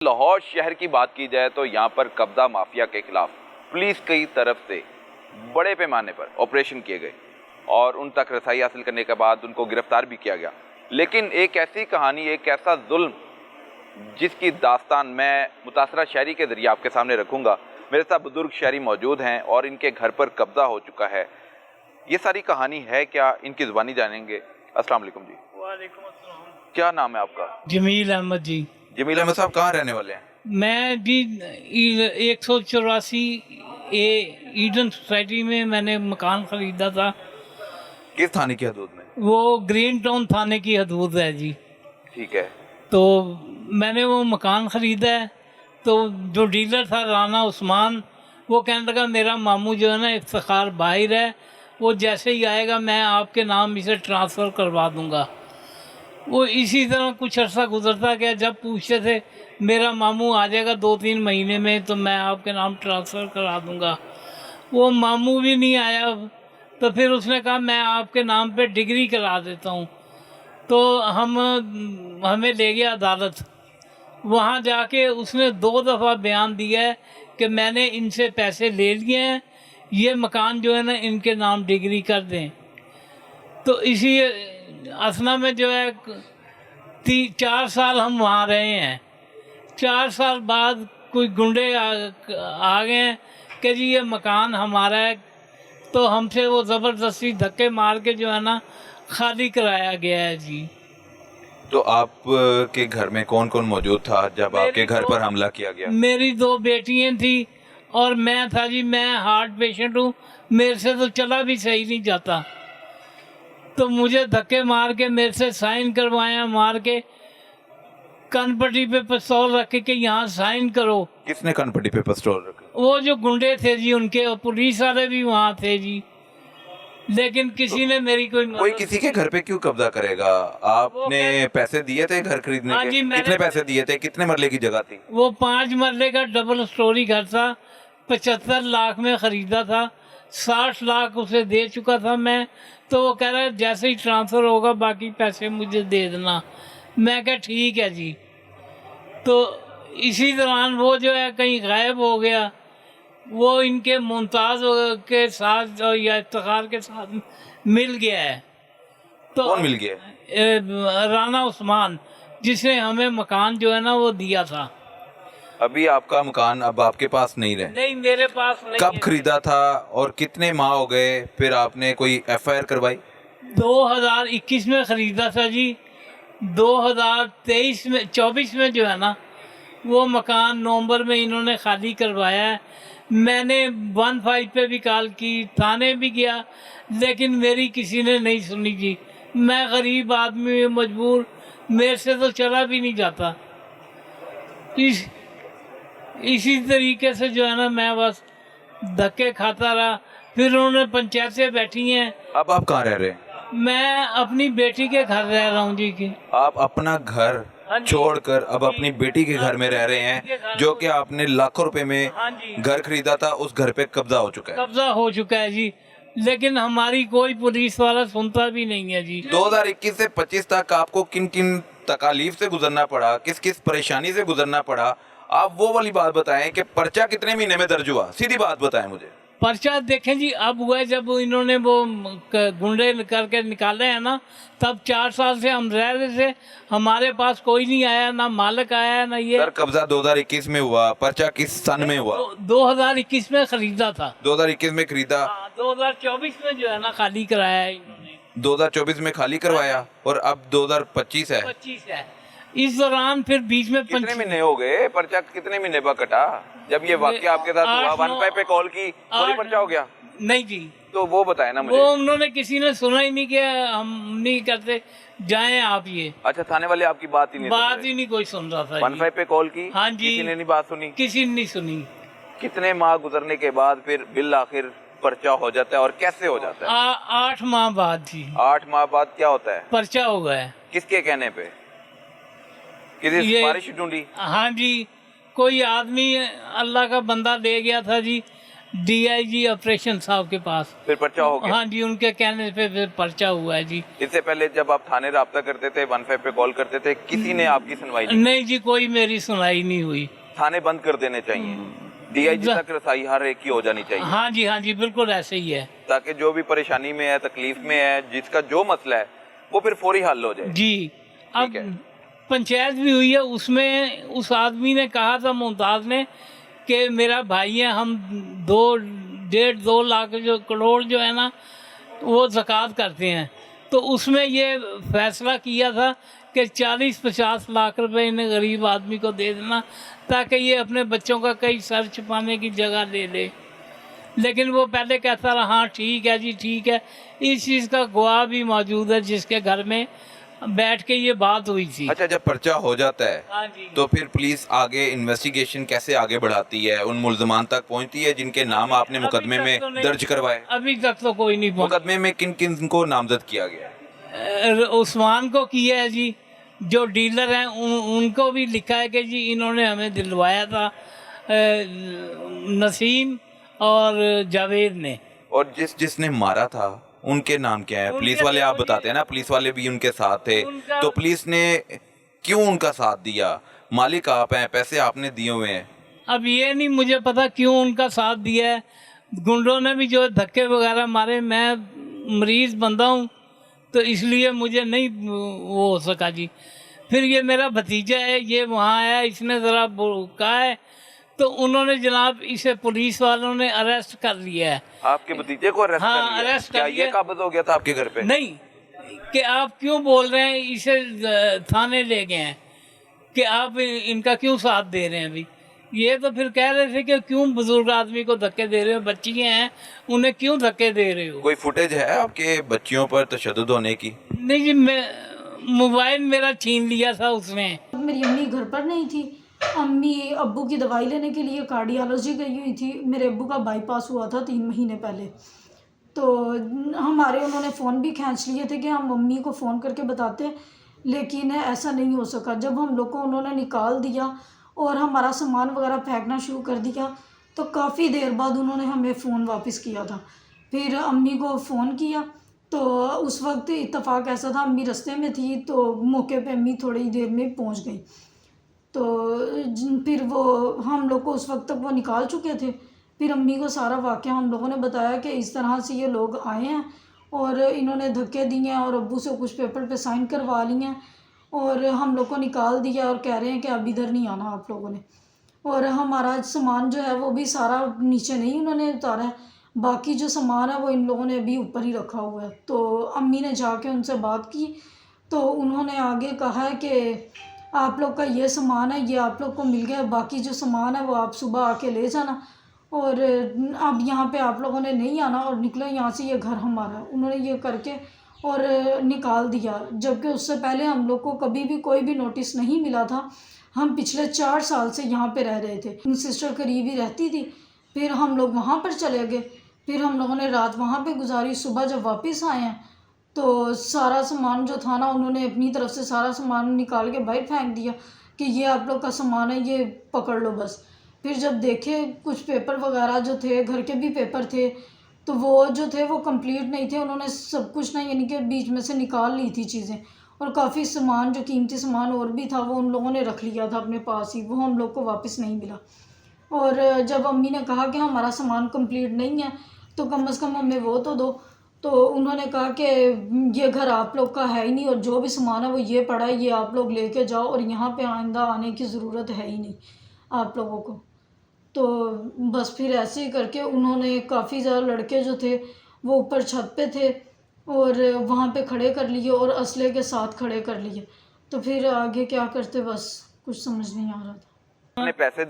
लाहौर शहर की बात की जाए तो यहाँ पर कब्जा माफिया के खिलाफ पुलिस की तरफ से बड़े पैमाने पर ऑपरेशन किए गए और उन तक रसाई हासिल करने के बाद उनको गिरफ्तार भी किया गया। लेकिन एक ऐसी कहानी, एक ऐसा जुल्म जिसकी दास्तान मैं मुतासरा शहरी के जरिए आपके सामने रखूँगा। मेरे साथ बुजुर्ग शहरी मौजूद हैं और इनके घर पर कब्जा हो चुका है। ये सारी कहानी है क्या, इनकी ज़ुबानी जानेंगे। अस्सलाम वालेकुम जी। वालेकुम अस्सलाम। क्या नाम है आपका? जमील अहमद जी। जमील अहमद साहब कहाँ रहने वाले हैं? मैं जी 184 ए ईडन सोसाइटी में मैंने मकान ख़रीदा था। किस थाने की हदूद में? वो ग्रीन टाउन थाने की हदूद है जी। ठीक है। तो मैंने वो मकान ख़रीदा है। तो जो डीलर था राना उस्मान, वो कहने लगा मेरा मामू जो है ना इफ्तिखार बाहिर है, वो जैसे ही आएगा मैं आपके नाम इसे ट्रांसफ़र करवा दूँगा। वो इसी तरह कुछ अर्सा गुजरता गया। जब पूछते थे मेरा मामू आ जाएगा 2-3 महीने में तो मैं आपके नाम ट्रांसफ़र करा दूँगा, वो मामू भी नहीं आया। तो फिर उसने कहा मैं आपके नाम पे डिग्री करा देता हूँ। तो हमें ले गया अदालत। वहाँ जाके उसने 2 दफ़ा बयान दिया है कि मैंने इनसे पैसे ले लिए हैं, ये मकान जो है ना इनके नाम डिग्री कर दें। तो इसी असना में जो है 4 साल हम वहाँ रहे हैं। 4 साल बाद कोई गुंडे आ गए हैं कि जी ये मकान हमारा है। तो हमसे वो ज़बरदस्ती धक्के मार के जो है ना खाली कराया गया है जी। तो आप के घर में कौन कौन मौजूद था जब आपके घर पर हमला किया गया? मेरी 2 बेटियां थी और मैं था जी। मैं हार्ट पेशेंट हूँ, मेरे से तो चला भी सही नहीं जाता। तो मुझे धक्के मार के मेरे से साइन करवाया, मार के कनपट्टी पे पिस्तौल रख के यहाँ साइन करो। किसने कनपट्टी पे पिस्तौल रखा? वो जो गुंडे थे जी उनके, और पुलिस वाले भी वहाँ थे जी। लेकिन किसी ने मेरी कोई किसी के घर पे क्यों कब्जा करेगा? आपने पैसे दिए थे घर खरीदने हाँ के? जी, कितने पैसे दिए थे? कितने मरले की जगह थी? वो 5 मरले का डबल स्टोरी घर था। 75 लाख में ख़रीदा था। 60 लाख उसे दे चुका था मैं। तो वो कह रहा है जैसे ही ट्रांसफ़र होगा बाकी पैसे मुझे दे देना। मैं कहा ठीक है जी। तो इसी दौरान वो जो है कहीं गायब हो गया। वो इनके मुमताज़ के साथ या इफ्तिखार के साथ मिल गया है। तो कौन मिल गया? राना उस्मान, जिसने हमें मकान जो है ना वो दिया था। अभी आपका मकान अब आपके पास नहीं रहे? नहीं, मेरे पास नहीं। कब खरीदा था और कितने माह हो गए फिर आपने कोई FIR करवाई? 2021 में ख़रीदा था जी। 2023 में 24 में जो है ना वो मकान नवंबर में इन्होंने खाली करवाया है। मैंने 1-5 पे भी कॉल की, थाने भी गया, लेकिन मेरी किसी ने नहीं सुनी जी। मैं गरीब आदमी मजबूर, मेरे से तो चला भी नहीं जाता। इसी तरीके से जो है ना मैं बस धक्के खाता रहा। फिर उन्होंने पंचायतें बैठी हैं। अब आप कहाँ रह रहे हैं? मैं अपनी बेटी के घर रह रहा हूँ जी। की आप अपना घर छोड़कर अब अपनी बेटी के घर में रह रहे हैं, जो कि आपने लाखों रुपए में घर खरीदा था, उस घर पे कब्जा हो चुका है। कब्जा हो चुका है जी, लेकिन हमारी कोई पुलिस वाला सुनता भी नहीं है जी। 2021 से 25 तक आपको किन किन तकालीफ से गुजरना पड़ा, किस किस परेशानी से गुजरना पड़ा, आप वो वाली बात बताएं कि पर्चा कितने महीने में दर्ज हुआ? सीधी बात बताएं मुझे। पर्चा देखें जी अब हुआ जब इन्होंने वो गुंडे करके निकाले हैं ना, तब 4 साल से हम रह रहे थे। हमारे पास कोई नहीं आया, ना मालिक आया, ना ये। सर कब्जा 2021 में हुआ, पर्चा किस सन में हुआ? 2021 में खरीदा था। 2021 में खरीदा, 2024 में जो है ना खाली कराया है इन्होंने। 2024 में खाली करवाया और अब 2025 है। 25 है। इस दौरान फिर बीच में कितने महीने हो गए? पर्चा कितने महीने बाद कटा? जब ये वाकया आपके साथ हुआ 1 पे कॉल की, पूरी पर्चा हो गया? नहीं जी, तो वो बताए ना मुझे। वो उन्होंने किसी ने सुना ही नहीं कि हम नहीं करते, जाएं आप ये। अच्छा, थाने वाले आपकी बात ही नहीं कोई सुन रहा था। 1 पे कॉल की? हाँ जी। किसी ने नहीं बात सुनी? किसी ने नहीं सुनी। कितने माह गुजरने के बाद फिर बिल आखिर पर्चा हो जाता है और कैसे हो जाता है? 8 माह बाद जी। 8 माह बाद क्या होता है? पर्चा हो गया है। किसके कहने पे? किसी सिफारिश ढूंढी? हाँ जी, कोई आदमी अल्लाह का बंदा ले गया था जी। डीआईजी ऑपरेशन साहब के पास। फिर पर्चा हो गया? हाँ जी, उनके कहने पे फिर पर्चा हुआ है जी। इससे पहले जब आप थाने राब्ता करते थे, 15 पे कॉल करते थे, किसी ने आपकी सुनवाई नहीं? नहीं जी, कोई मेरी सुनवाई नहीं हुई। थाने बंद कर देने चाहिए, डीआईजी तक रसाई हर एक की हो जानी चाहिए। हाँ जी, बिल्कुल ऐसे ही है। ताकि जो भी परेशानी में है, तकलीफ में है, जिसका जो मसला है वो फिर फौरी हल हो जाए। जी, अब पंचायत भी हुई है, उसमें उस आदमी ने कहा था, मुमताज़ ने, कि मेरा भाई है, हम 2.5-2 लाख जो करोड़ जो है ना वो ज़कात करते हैं। तो उसमें ये फैसला किया था कि 40-50 लाख रुपए इन्हें गरीब आदमी को दे देना ताकि ये अपने बच्चों का कहीं सर छुपाने की जगह ले ले। लेकिन वो पहले कहता रहा हाँ ठीक है जी, ठीक है। इस चीज़ का गवाह भी मौजूद है जिसके घर में बैठ के ये बात हुई थी। अच्छा, जब पर्चा हो जाता है हाँ जी, तो फिर पुलिस आगे इन्वेस्टिगेशन कैसे आगे बढ़ाती है? उन मुल्ज़मान तक पहुंचती है जिनके नाम आपने मुकदमे में दर्ज करवाए? अभी तक तो कोई नहीं पहुंचा। मुकदमे में किन किन को नामजद किया गया? उस्मान को किया है जी, जो डीलर हैं उनको भी लिखा है कि जी इन्होंने हमें दिलवाया था, नसीम और जावेद ने। और जिसने मारा था उनके नाम क्या है? पुलिस वाले आप बताते हैं ना, पुलिस वाले भी उनके साथ थे, तो पुलिस ने क्यों उनका साथ दिया? मालिक आप हैं, पैसे आपने दिए हुए हैं। अब ये नहीं मुझे पता क्यों उनका साथ दिया है। गुंडों ने भी जो धक्के वगैरह मारे, मैं मरीज बंदा हूँ तो इसलिए मुझे नहीं वो हो सका जी। फिर ये मेरा भतीजा है, ये वहाँ आया, इसने ज़रा कहा है तो उन्होंने जनाब इसे पुलिस वालों ने अरेस्ट कर लिया है। आपके भतीजे को अरेस्ट हाँ, कर लिया? अरेस्ट क्या कर लिया। ये काबिज हो गया था आपके घर पे? नहीं, कि आप क्यों बोल रहे हैं, इसे थाने ले गए हैं कि आप इनका क्यों साथ दे रहे हैं। अभी ये तो फिर कह रहे थे कि क्यों बुजुर्ग आदमी को धक्के दे रहे हो, बच्चियाँ हैं उन्हें क्यों धक्के दे रहे हो। कोई फुटेज है आपके बच्चियों पर तशद्दुद होने की? नहीं जी, मैं मोबाइल मेरा छीन लिया था उसने। मेरी अम्मी घर पर नहीं थी, अम्मी अब्बू की दवाई लेने के लिए कार्डियोलॉजी गई हुई थी। मेरे अब्बू का बाईपास हुआ था 3 महीने पहले, तो हमारे उन्होंने फ़ोन भी खींच लिए थे कि हम मम्मी को फ़ोन करके बताते, लेकिन ऐसा नहीं हो सका। जब हम लोग को उन्होंने निकाल दिया और हमारा सामान वगैरह फेंकना शुरू कर दिया तो काफ़ी देर बाद उन्होंने हमें फ़ोन वापस किया था। फिर अम्मी को फ़ोन किया तो उस वक्त इत्तेफाक ऐसा था, अम्मी रास्ते में थी तो मौके पे अम्मी थोड़ी देर में पहुंच गई। तो फिर वो हम लोग को उस वक्त तक वो निकाल चुके थे। फिर अम्मी को सारा वाक़या हम लोगों ने बताया कि इस तरह से ये लोग आए हैं और इन्होंने धक्के दिए हैं और अब्बू से कुछ पेपर पे साइन करवा लिए हैं और हम लोग को निकाल दिया और कह रहे हैं कि अब इधर नहीं आना आप लोगों ने। और हमारा सामान जो है वो भी सारा नीचे नहीं उन्होंने उतारा है, बाकी जो सामान है वो इन लोगों ने अभी ऊपर ही रखा हुआ है। तो अम्मी ने जाके उनसे बात की तो उन्होंने आगे कहा है कि आप लोग का ये सामान है, ये आप लोग को मिल गया, बाकी जो सामान है वो आप सुबह आके ले जाना और अब यहाँ पे आप लोगों ने नहीं आना और निकलो यहाँ से, ये घर हमारा है। उन्होंने ये करके और निकाल दिया, जबकि उससे पहले हम लोग को कभी भी कोई भी नोटिस नहीं मिला था। हम पिछले 4 साल से यहाँ पे रह रहे थे, सिस्टर करीब ही रहती थी। फिर हम लोग वहाँ पर चले गए, फिर हम लोगों ने रात वहाँ पे गुजारी। सुबह जब वापस आए हैं तो सारा सामान जो था ना, उन्होंने अपनी तरफ से सारा सामान निकाल के बाहर फेंक दिया कि ये आप लोग का सामान है, ये पकड़ लो बस। फिर जब देखे कुछ पेपर वगैरह जो थे, घर के भी पेपर थे, तो वो जो थे वो कंप्लीट नहीं थे। उन्होंने सब कुछ ना यानी कि बीच में से निकाल ली थी चीज़ें, और काफ़ी सामान जो कीमती सामान और भी था वो उन लोगों ने रख लिया था अपने पास ही, वो हम लोग को वापस नहीं मिला। और जब अम्मी ने कहा कि हमारा सामान कंप्लीट नहीं है तो कम से कम हमें वो तो दो, तो उन्होंने कहा कि ये घर आप लोग का है ही नहीं और जो भी सामान है वो ये पड़ा है, ये आप लोग लेके जाओ और यहाँ पे आइंदा आने की ज़रूरत है ही नहीं आप लोगों को। तो बस फिर ऐसे ही करके उन्होंने काफ़ी ज़्यादा लड़के जो थे वो ऊपर छत पे थे और वहाँ पे खड़े कर लिए और असले के साथ खड़े कर लिए। तो फिर आगे क्या करते बस कुछ समझ नहीं आ रहा था। पैसे